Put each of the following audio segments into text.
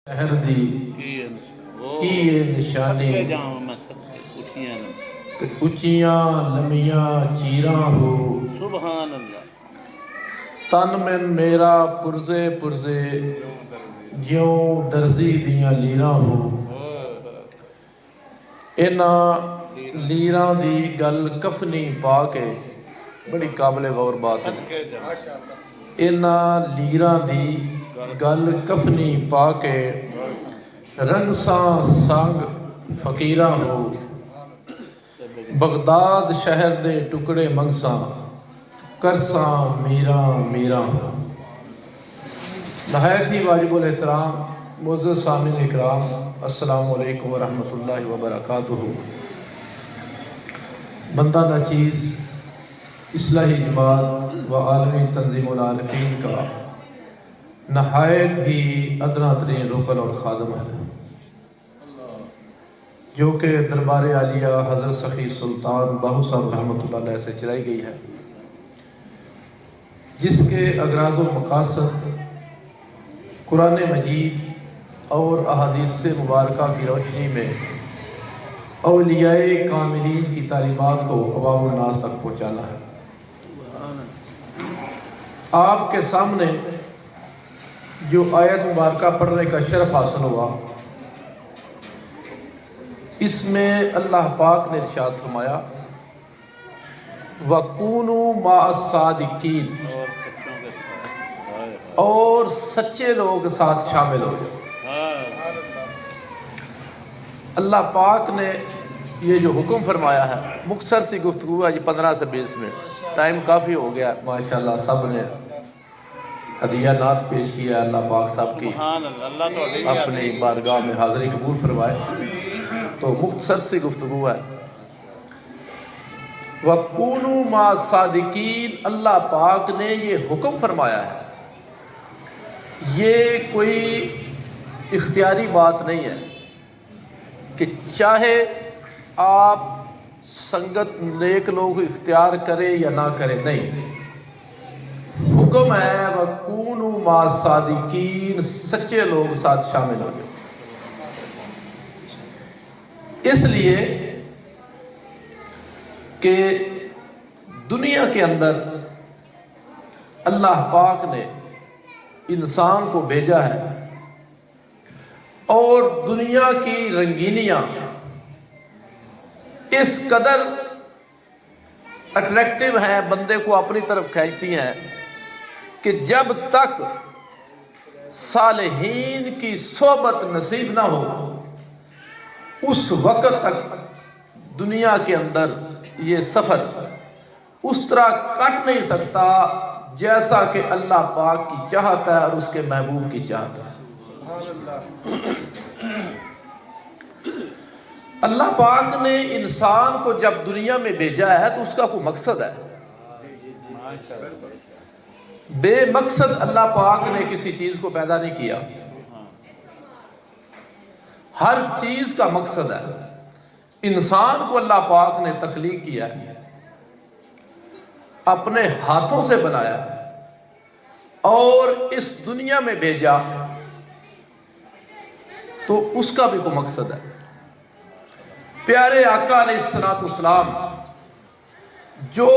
شہر دی کی نشانی تے اچیاں لمیاں چیراں ہو سبحان اللہ تن من میرا پرزے پرزے جیوں درزی دیاں لیراں ہو انہاں لیراں دی گل کفنی پا کے بڑی قابل غور بات ہے انہاں لیراں دی گل کفنی پا کے رنگ ساں سانگ فقیراں ہو بغداد شہر دے ٹکڑے منگساں کرساں میراں میراں ہو۔ نہایت ہی واجب الاحترام معزز سامعین اکرام السلام علیکم ورحمۃ اللہ وبرکاتہ۔ بندہ ناچیز اصلاحی جماعت و عالمی تنظیم العارفین کا نہایت ہی ادنا ترین رکن اور خادم ہے جو کہ دربار عالیہ حضرت سخی سلطان باہو صاحب رحمۃ اللہ علیہ سے چلائی گئی ہے، جس کے اغراض و مقاصد قرآن مجید اور احادیث مبارکہ کی روشنی میں اولیاء کاملین کی تعلیمات کو عوام الناس تک پہنچانا ہے۔ آپ کے سامنے جو آیت مبارکہ پڑھنے کا شرف حاصل ہوا، اس میں اللہ پاک نے ارشاد فرمایا وَكُونُوا مَعَ الصَّادِقِينَ، اور سچے لوگوں کے ساتھ شامل ہو جائے۔ اللہ پاک نے یہ جو حکم فرمایا ہے، مختصر سی گفتگو ہے جی 15 سے 20 منٹ، ٹائم کافی ہو گیا ماشاءاللہ، سب نے ہدیہ نعت پیش کیا، اللہ پاک صاحب کی اپنی بارگاہ میں حاضری قبول فرمائے، تو مختصر سی گفتگو ہے۔ وَكُونُوا مَعَ الصَّادِقِينَ، اللہ پاک نے یہ حکم فرمایا ہے، یہ کوئی اختیاری بات نہیں ہے کہ چاہے آپ سنگت نیک لوگ اختیار کرے یا نہ کرے، نہیں، حکم ہے وَكُونُوا مَعَ الصَّادِقِينَ، سچے لوگ ساتھ شامل ہو جائے۔ اس لیے کہ دنیا کے اندر اللہ پاک نے انسان کو بھیجا ہے اور دنیا کی رنگینیاں اس قدر اٹریکٹیو ہیں، بندے کو اپنی طرف کھینچتی ہیں کہ جب تک صالحین کی صحبت نصیب نہ ہو اس وقت تک دنیا کے اندر یہ سفر اس طرح کٹ نہیں سکتا جیسا کہ اللہ پاک کی چاہت ہے اور اس کے محبوب کی چاہت ہے۔ اللہ پاک نے انسان کو جب دنیا میں بھیجا ہے تو اس کا کوئی مقصد ہے، بے مقصد اللہ پاک نے کسی چیز کو پیدا نہیں کیا، ہر چیز کا مقصد ہے۔ انسان کو اللہ پاک نے تخلیق کیا ہے، اپنے ہاتھوں سے بنایا اور اس دنیا میں بھیجا، تو اس کا بھی کوئی مقصد ہے۔ پیارے آقا علیہ السلام جو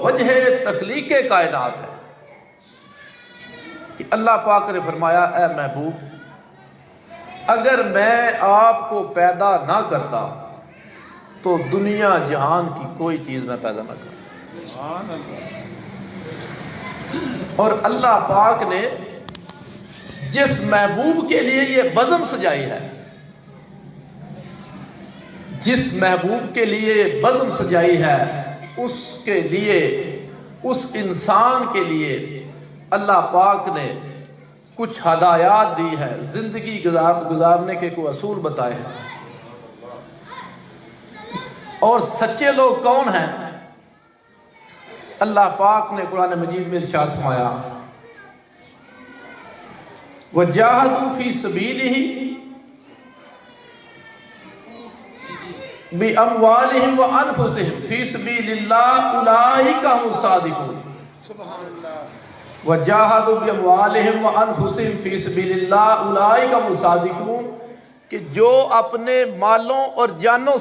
وجہ تخلیق کائنات ہے کہ اللہ پاک نے فرمایا اے محبوب اگر میں آپ کو پیدا نہ کرتا تو دنیا جہان کی کوئی چیز میں پیدا نہ کرتا، اور اللہ پاک نے جس محبوب کے لیے یہ بزم سجائی ہے، جس محبوب کے لیے بزم سجائی ہے، اس کے لیے، اس انسان کے لیے اللہ پاک نے کچھ ہدایات دی ہے، زندگی گزارنے کے کوئی اصول بتائے ہیں۔ اور سچے لوگ کون ہیں؟ اللہ پاک نے قرآن مجید میں ارشاد فرمایا وَجَاهَدُوا فِي سَبِيلِهِ بِأَمْوَالِهِمْ وَأَنفُسِهِمْ فِي سَبِيلِ اللَّهِ أُولَئِكَ هُمُ الصَّادِقُونَ۔ وَجَاهَدُوا بِأَمْوَالِهِمْ وَأَنفُسِهِمْ فِي سَبِيلِ اللَّهِ أُولَٰئِكَ هُمُ الصَّادِقُونَ کہ جو اپنے مالوں اور جانوں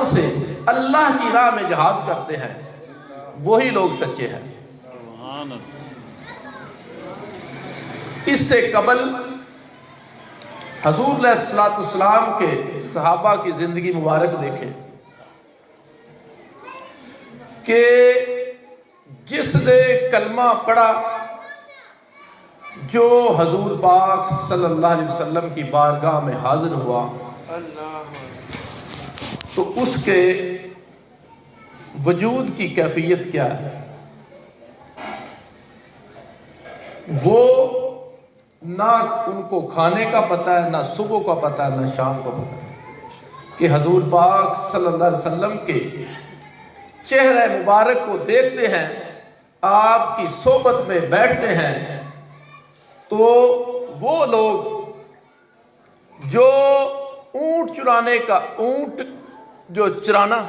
سے اللہ کی راہ میں جہاد کرتے ہیں وہی لوگ سچے ہیں۔ اس سے قبل حضور علیہ السلام کے صحابہ کی زندگی مبارک دیکھیں کہ جس نے کلمہ پڑھا، جو حضور پاک صلی اللہ علیہ وسلم کی بارگاہ میں حاضر ہوا، تو اس کے وجود کی کیفیت کیا ہے؟ وہ نہ ان کو کھانے کا پتہ ہے، نہ صبح کا پتہ ہے، نہ شام کا پتہ ہے کہ حضور پاک صلی اللہ علیہ وسلم کے چہرہ مبارک کو دیکھتے ہیں، آپ کی صحبت میں بیٹھتے ہیں، تو وہ لوگ جو اونٹ جو چرانا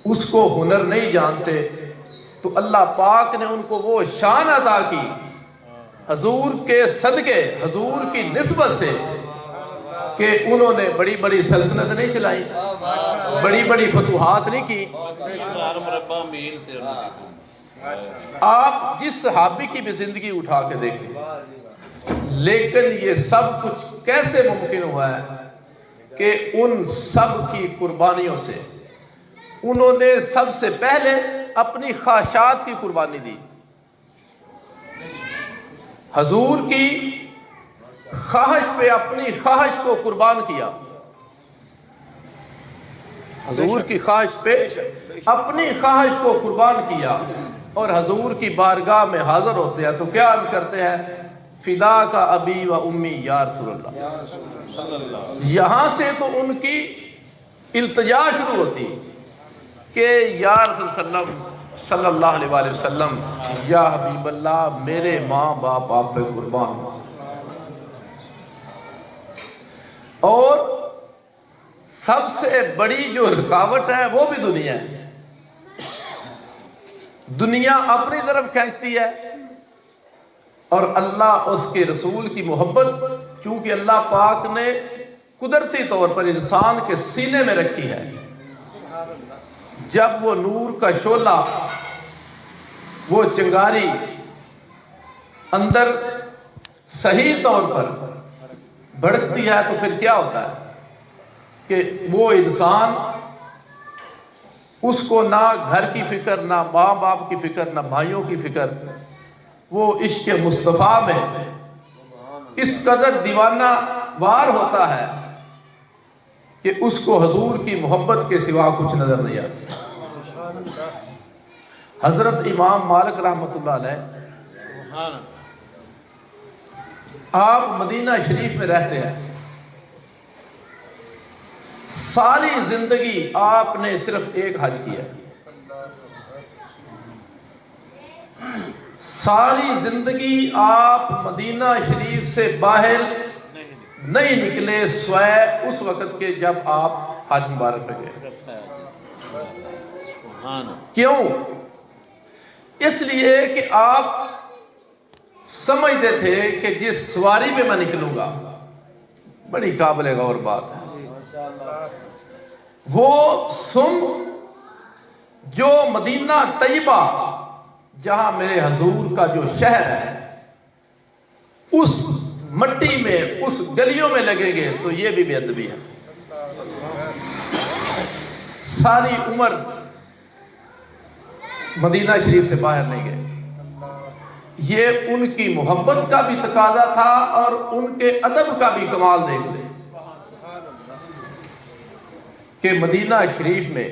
اس کو ہنر نہیں جانتے، تو اللہ پاک نے ان کو وہ شان عطا کی حضور کے صدقے، حضور کی نسبت سے، کہ انہوں نے بڑی بڑی سلطنت نہیں چلائی، بڑی بڑی فتوحات نہیں کی۔ آپ جس صحابی کی بھی زندگی اٹھا کے دیکھیں، لیکن یہ سب کچھ کیسے ممکن ہوا ہے کہ ان سب کی قربانیوں سے انہوں نے سب سے پہلے اپنی خواہشات کی قربانی دی، حضور کی خواہش پہ اپنی خواہش کو قربان کیا، حضور کی خواہش پہ اپنی خواہش کو قربان کیا، اور حضور کی بارگاہ میں حاضر ہوتے ہیں تو کیا عرض کرتے ہیں؟ فدا کا ابی و امی یا رسول اللہ۔ یہاں سے تو ان کی التجا شروع ہوتی کہ یا رسول صلی اللہ علیہ وسلم، یا حبیب اللہ، میرے ماں باپ آپ پہ قربان۔ اور سب سے بڑی جو رکاوٹ ہے وہ بھی دنیا ہے، دنیا اپنی طرف کھینچتی ہے، اور اللہ اس کے رسول کی محبت چونکہ اللہ پاک نے قدرتی طور پر انسان کے سینے میں رکھی ہے، جب وہ نور کا شعلہ، وہ چنگاری اندر صحیح طور پر بھڑکتی ہے تو پھر کیا ہوتا ہے کہ وہ انسان، اس کو نہ گھر کی فکر، نہ ماں باپ کی فکر، نہ بھائیوں کی فکر، وہ عشق مصطفیٰ میں اس قدر دیوانہ وار ہوتا ہے کہ اس کو حضور کی محبت کے سوا کچھ نظر نہیں آتا۔ حضرت امام مالک رحمۃ اللہ علیہ، آپ مدینہ شریف میں رہتے ہیں، ساری زندگی آپ نے صرف ایک حج کیا، ساری زندگی آپ مدینہ شریف سے باہر نہیں نکلے سوائے اس وقت کے جب آپ حج مبارک پہ گئے۔ کیوں؟ اس لیے کہ آپ سمجھتے تھے کہ جس سواری پہ میں نکلوں گا، بڑی قابل غور بات ہے، وہ جو مدینہ طیبہ جہاں میرے حضور کا جو شہر ہے، اس مٹی میں، اس گلیوں میں لگیں گے تو یہ بھی بے ادبی ہے۔ ساری عمر مدینہ شریف سے باہر نہیں گئے۔ یہ ان کی محبت کا بھی تقاضا تھا اور ان کے ادب کا بھی کمال دیکھ لیں کہ مدینہ شریف میں،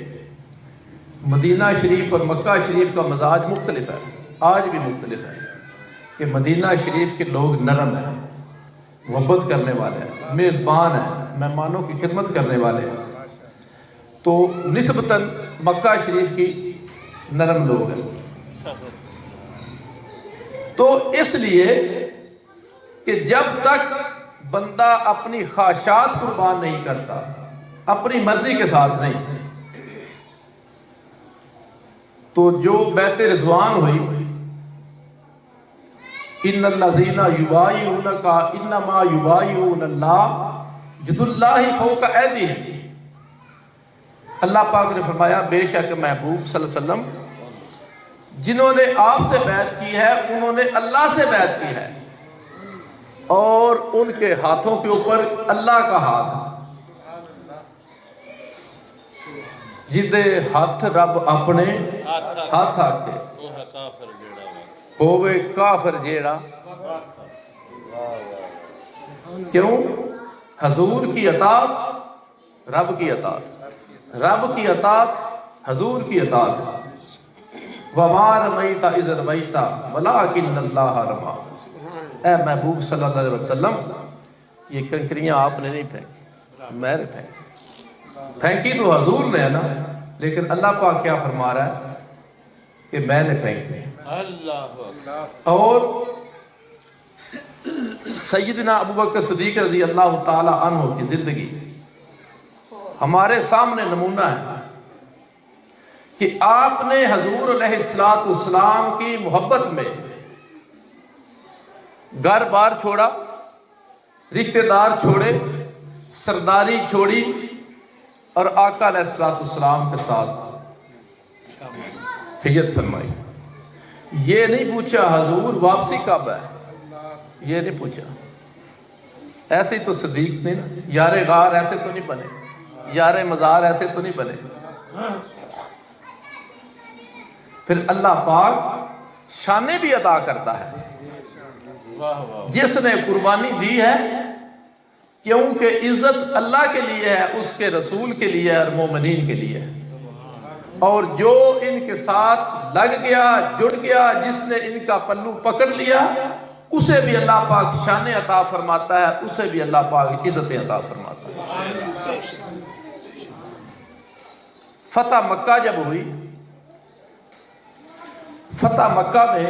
مدینہ شریف اور مکہ شریف کا مزاج مختلف ہے، آج بھی مختلف ہے، کہ مدینہ شریف کے لوگ نرم ہیں، محبت کرنے والے ہیں، میزبان ہیں، مہمانوں کی خدمت کرنے والے ہیں، تو نسبتاً مکہ شریف کی نرم لوگ ہیں۔ تو اس لیے کہ جب تک بندہ اپنی خواہشات قربان نہیں کرتا، اپنی مرضی کے ساتھ نہیں، تو جو بیت رضوان ہوئی، ان الذین یبایعونک انما یبایعون اللہ ید اللہ فوق ایدیہم، اللہ پاک نے فرمایا بے شک محبوب صلی اللہ علیہ وسلم جنہوں نے آپ سے بیعت کی ہے انہوں نے اللہ سے بیعت کی ہے، اور ان کے ہاتھوں کے اوپر اللہ کا ہاتھ ہے۔ جدے ہاتھ رب اپنے ہاتھ آکے ہووے کافر جیڑا، کیوں؟ حضور کی اطاعت رب کی اطاعت، رب کی اطاعت حضور کی اطاعت ہے۔ وَمَا رَمَيْتَ إِذْ رَمَيْتَ وَلَٰكِنَّ اللَّهَ رَمَىٰ، اے محبوب صلی اللہ علیہ وسلم یہ کنکریاں آپ نے نہیں پھینکی، میں نے پھینکی، پھینکی تو حضور نے ہے نا، لیکن اللہ پاک کیا فرما رہا ہے کہ میں نے پھینکی۔ اور سیدنا ابوبکر صدیق رضی اللہ تعالی عنہ کی زندگی ہمارے سامنے نمونہ ہے کہ آپ نے حضور علیہ السلام کی محبت میں گھر بار چھوڑا، رشتہ دار چھوڑے، سرداری چھوڑی، اور آقا علیہ السلام کے ساتھ ہجرت فرمائی۔ یہ نہیں پوچھا حضور واپسی کب ہے، یہ نہیں پوچھا، ایسے ہی تو صدیق نہیں نا، یار غار ایسے تو نہیں بنے، یار مزار ایسے تو نہیں بنے۔ پھر اللہ پاک شانے بھی عطا کرتا ہے، جس نے قربانی دی ہے کیونکہ عزت اللہ کے لیے ہے، اس کے رسول کے لیے اور مومنین کے لیے ہے، اور جو ان کے ساتھ لگ گیا، جڑ گیا، جس نے ان کا پلو پکڑ لیا، اسے بھی اللہ پاک شان عطا فرماتا ہے، اسے بھی اللہ پاک عزت عطا فرماتا ہے۔ فتح مکہ جب ہوئی، فتح مکہ میں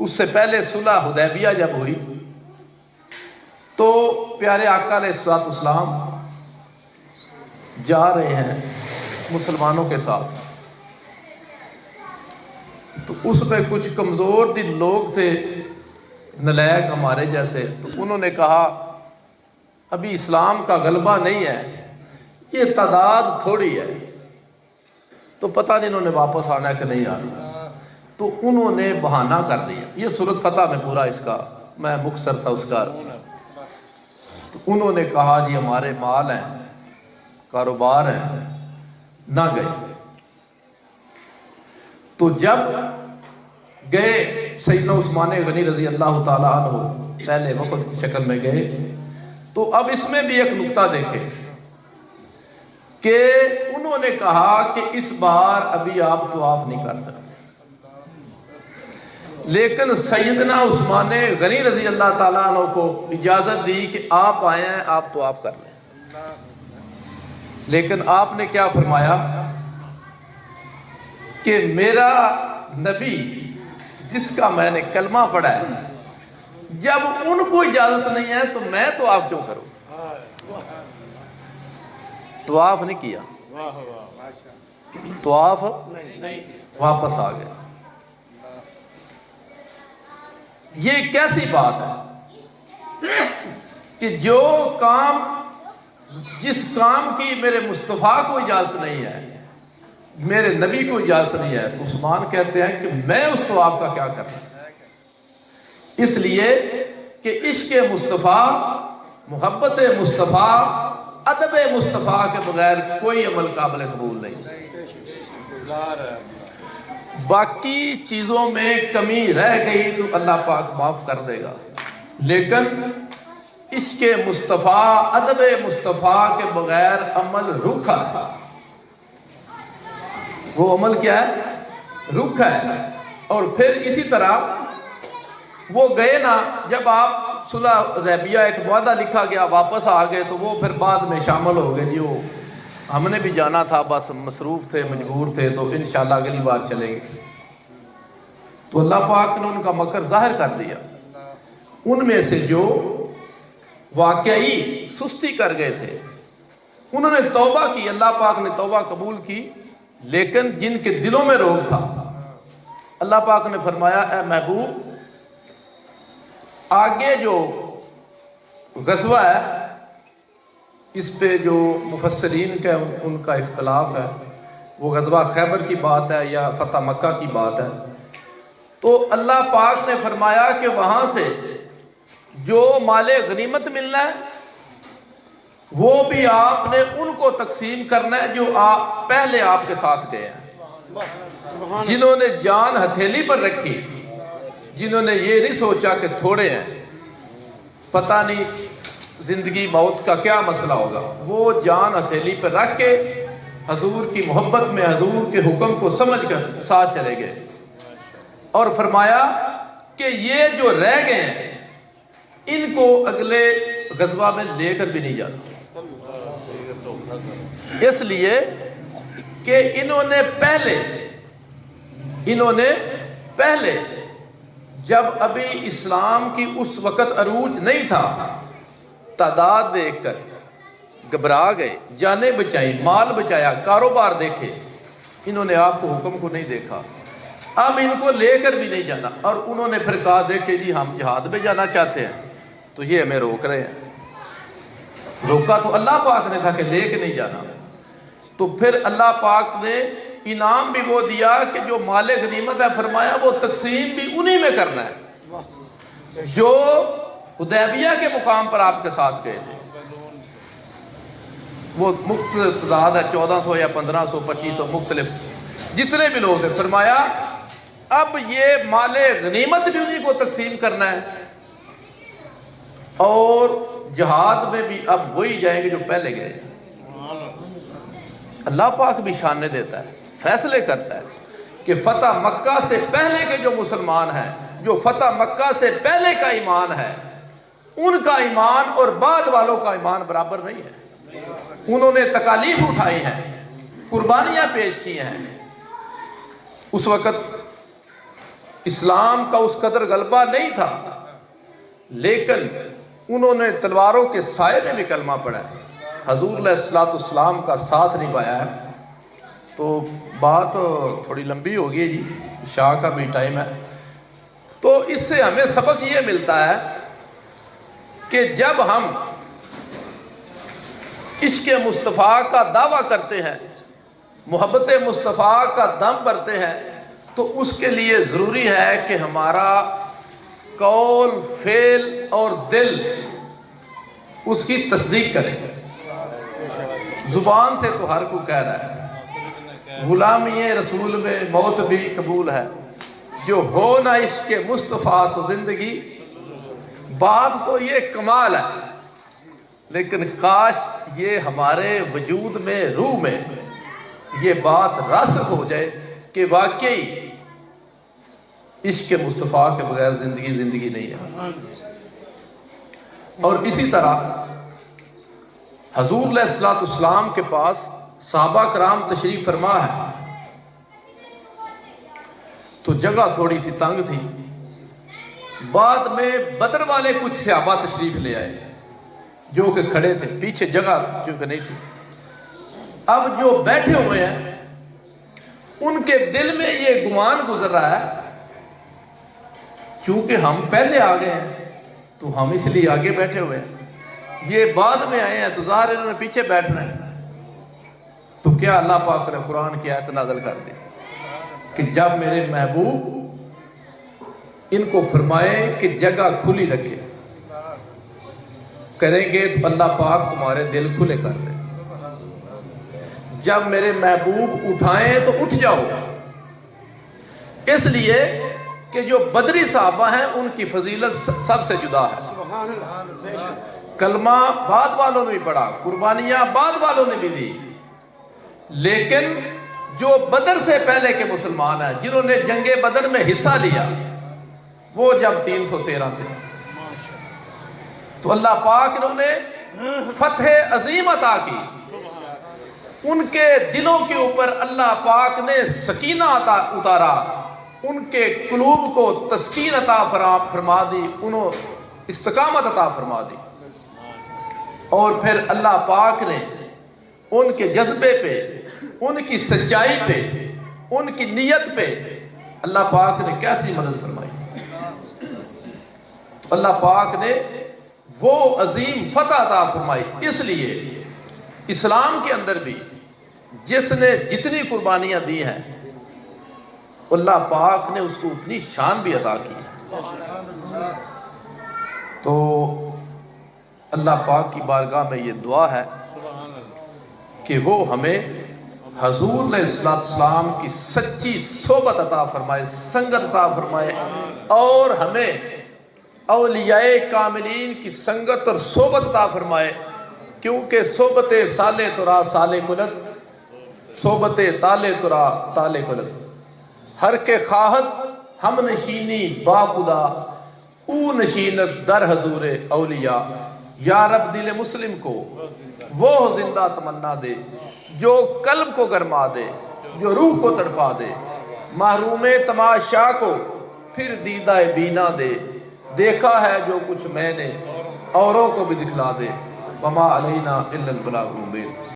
اس سے پہلے صلح حدیبیہ جب ہوئی تو پیارے آقا علیہ السلام جا رہے ہیں مسلمانوں کے ساتھ، تو اس میں کچھ کمزور دل لوگ تھے، نالائق ہمارے جیسے، تو انہوں نے کہا ابھی اسلام کا غلبہ نہیں ہے، یہ تعداد تھوڑی ہے، تو پتہ نہیں انہوں نے واپس آنا ہے کہ نہیں آنا، تو انہوں نے بہانہ کر دیا۔ یہ سورۃ فتح میں پورا اس کا میں مختصر سا اس کا، تو انہوں نے کہا جی ہمارے مال ہیں، کاروبار ہیں، نہ گئے۔ تو جب گئے سیدنا عثمان غنی رضی اللہ تعالیٰ عنہ پہلے وفد کی شکل میں گئے، تو اب اس میں بھی ایک نقطہ دیکھیں کہ انہوں نے کہا کہ اس بار ابھی آپ طواف نہیں کر سکتے، لیکن سیدنا عثمان غنی رضی اللہ تعالیٰ عنہ کو اجازت دی کہ آپ آئے ہیں، آپ طواف کر لیں۔ لیکن آپ نے کیا فرمایا کہ میرا نبی جس کا میں نے کلمہ پڑھا ہے، جب ان کو اجازت نہیں ہے تو میں طواف کیوں کروں؟ طواف نہیں کیا، طواف واپس آ گیا۔ یہ کیسی بات ہے کہ جو کام، جس کام کی میرے مصطفیٰ کو اجازت نہیں ہے، میرے نبی کو اجازت نہیں ہے، تو عثمان کہتے ہیں کہ میں اس طواف کا کیا کرنا؟ اس لیے کہ عشق مصطفیٰ، محبت مصطفیٰ، ادب مصطفیٰ کے بغیر کوئی عمل قابل قبول نہیں۔ باقی چیزوں میں کمی رہ گئی تو اللہ پاک معاف کر دے گا، لیکن عشق مصطفیٰ، ادب مصطفیٰ کے بغیر عمل رکھا ہے۔ وہ عمل کیا ہے؟ رکھا ہے۔ اور پھر اسی طرح وہ گئے نا، جب آپ صلح حدیبیہ ایک معاہدہ لکھا گیا، واپس آ گئے، تو وہ پھر بعد میں شامل ہو گئے، جی وہ ہم نے بھی جانا تھا، بس مصروف تھے، مجبور تھے، تو انشاءاللہ اگلی بار چلیں گے۔ تو اللہ پاک نے ان کا مکر ظاہر کر دیا۔ ان میں سے جو واقعی سستی کر گئے تھے، انہوں نے توبہ کی، اللہ پاک نے توبہ قبول کی، لیکن جن کے دلوں میں روگ تھا، اللہ پاک نے فرمایا اے محبوب آگے جو غزوہ ہے اس پہ جو مفسرین کا ان کا اختلاف ہے، وہ غزوہ خیبر کی بات ہے یا فتح مکہ کی بات ہے، تو اللہ پاک نے فرمایا کہ وہاں سے جو مال غنیمت ملنا ہے وہ بھی آپ نے ان کو تقسیم کرنا ہے جو پہلے آپ کے ساتھ گئے ہیں، جنہوں نے جان ہتھیلی پر رکھی، جنہوں نے یہ نہیں سوچا کہ تھوڑے ہیں، پتہ نہیں زندگی موت کا کیا مسئلہ ہوگا، وہ جان ہتھیلی پر رکھ کے حضور کی محبت میں حضور کے حکم کو سمجھ کر ساتھ چلے گئے، اور فرمایا کہ یہ جو رہ گئے ہیں ان کو اگلے غزوہ میں لے کر بھی نہیں جانا، اس لیے کہ انہوں نے پہلے جب ابھی اسلام کی اس وقت عروج نہیں تھا، تعداد دیکھ کر گھبرا گئے، جانیں بچائیں، مال بچایا، کاروبار دیکھے، انہوں نے آپ کو حکم کو نہیں دیکھا، اب ان کو لے کر بھی نہیں جانا، اور انہوں نے پھر کہا دیکھیں جی ہم جہاد میں جانا چاہتے ہیں تو یہ ہمیں روک رہے ہیں۔ روکا تو اللہ پاک نے تھا کہ لے کے نہیں جانا، تو پھر اللہ پاک نے انعام بھی وہ دیا کہ جو مال غنیمت ہے فرمایا وہ تقسیم بھی انہی میں کرنا ہے جو حدیبیہ کے مقام پر آپ کے ساتھ گئے تھے، وہ مختلف تعداد ہے، 1400 یا 1500 2500 مختلف جتنے بھی لوگ ہیں، فرمایا اب یہ مال غنیمت بھی انہی کو تقسیم کرنا ہے، اور جہاد میں بھی اب وہی جائیں گے جو پہلے گئے ہیں۔ اللہ پاک بھی شانے دیتا ہے، فیصلے کرتا ہے کہ فتح مکہ سے پہلے کے جو مسلمان ہیں، جو فتح مکہ سے پہلے کا ایمان ہے، ان کا ایمان اور بعد والوں کا ایمان برابر نہیں ہے، انہوں نے تکالیف اٹھائی ہیں، قربانیاں پیش کی ہیں، اس وقت اسلام کا اس قدر غلبہ نہیں تھا، لیکن انہوں نے تلواروں کے سائے میں بھی کلمہ پڑھا ہے، حضور علیہ السلام کا ساتھ نبھایا ہے۔ تو بات تھوڑی لمبی ہوگی جی، عشاء کا بھی ٹائم ہے، تو اس سے ہمیں سبق یہ ملتا ہے کہ جب ہم عشق مصطفیٰ کا دعویٰ کرتے ہیں، محبت مصطفیٰ کا دم بھرتے ہیں، تو اس کے لیے ضروری ہے کہ ہمارا قول، فعل اور دل اس کی تصدیق کرے۔ زبان سے تو ہر کو کہہ رہا ہے غلامی رسول میں موت بھی قبول ہے، جو ہو نہ عشق مصطفیٰ تو زندگی، بات تو یہ کمال ہے، لیکن کاش یہ ہمارے وجود میں، روح میں یہ بات راسخ ہو جائے کہ واقعی عشق مصطفیٰ کے بغیر زندگی نہیں ہے۔ اور اسی طرح حضور علیہ السلام کے پاس صحابہ کرام تشریف فرما ہے، تو جگہ تھوڑی سی تنگ تھی، بعد میں بدر والے کچھ صحابہ تشریف لے آئے جو کہ کھڑے تھے، پیچھے جگہ چونکہ نہیں تھی، اب جو بیٹھے ہوئے ہیں ان کے دل میں یہ گمان گزر رہا ہے چونکہ ہم پہلے آگے ہیں تو ہم اس لیے آگے بیٹھے ہوئے ہیں، یہ بعد میں آئے ہیں تو ظاہر انہوں نے پیچھے بیٹھنا ہے، تو کیا اللہ پاک نے قرآن کی آیت نازل کر دی کہ جب میرے محبوب ان کو فرمائے کہ جگہ کھلی رکھے، کریں گے تو اللہ پاک تمہارے دل کھلے کر دے، جب میرے محبوب اٹھائیں تو اٹھ جاؤ، اس لیے کہ جو بدری صحابہ ہیں ان کی فضیلت سب سے جدا ہے، کلمہ بعد والوں نے بھی پڑھا، قربانیاں بعد والوں نے بھی دی، لیکن جو بدر سے پہلے کے مسلمان ہیں جنہوں نے جنگ بدر میں حصہ لیا وہ جب 313 تھے تو اللہ پاک نے انہیں فتح عظیم عطا کی، ان کے دلوں کے اوپر اللہ پاک نے سکینہ اتارا، ان کے قلوب کو تسکین عطا فرما دی، انہوں استقامت عطا فرما دی، اور پھر اللہ پاک نے ان کے جذبے پہ، ان کی سچائی پہ، ان کی نیت پہ اللہ پاک نے کیسی مدد فرمائی. اللہ پاک نے وہ عظیم فتح عطا فرمائی. اس لیے اسلام کے اندر بھی جس نے جتنی قربانیاں دی ہیں اللہ پاک نے اس کو اتنی شان بھی عطا کی. تو اللہ پاک کی بارگاہ میں یہ دعا ہے کہ وہ ہمیں حضور علیہ السلام کی سچی صحبت عطا فرمائے، سنگت عطا فرمائے، اور ہمیں اولیاء کاملین کی سنگت اور صحبت عطا فرمائے. کیونکہ صحبت سالے ترا سالے کلت، صحبت تالے ترا تالے کلت. ہر کے خواہد ہم نشینی با خدا، او نشینت در حضور اولیاء. یا رب دل مسلم کو وہ زندہ تمنا دے جو قلب کو گرما دے، جو روح کو تڑپا دے. محروم تماشا کو پھر دیدہ بینا دے، دیکھا ہے جو کچھ میں نے اوروں کو بھی دکھلا دے. وما علینا الا البلاغ المبین.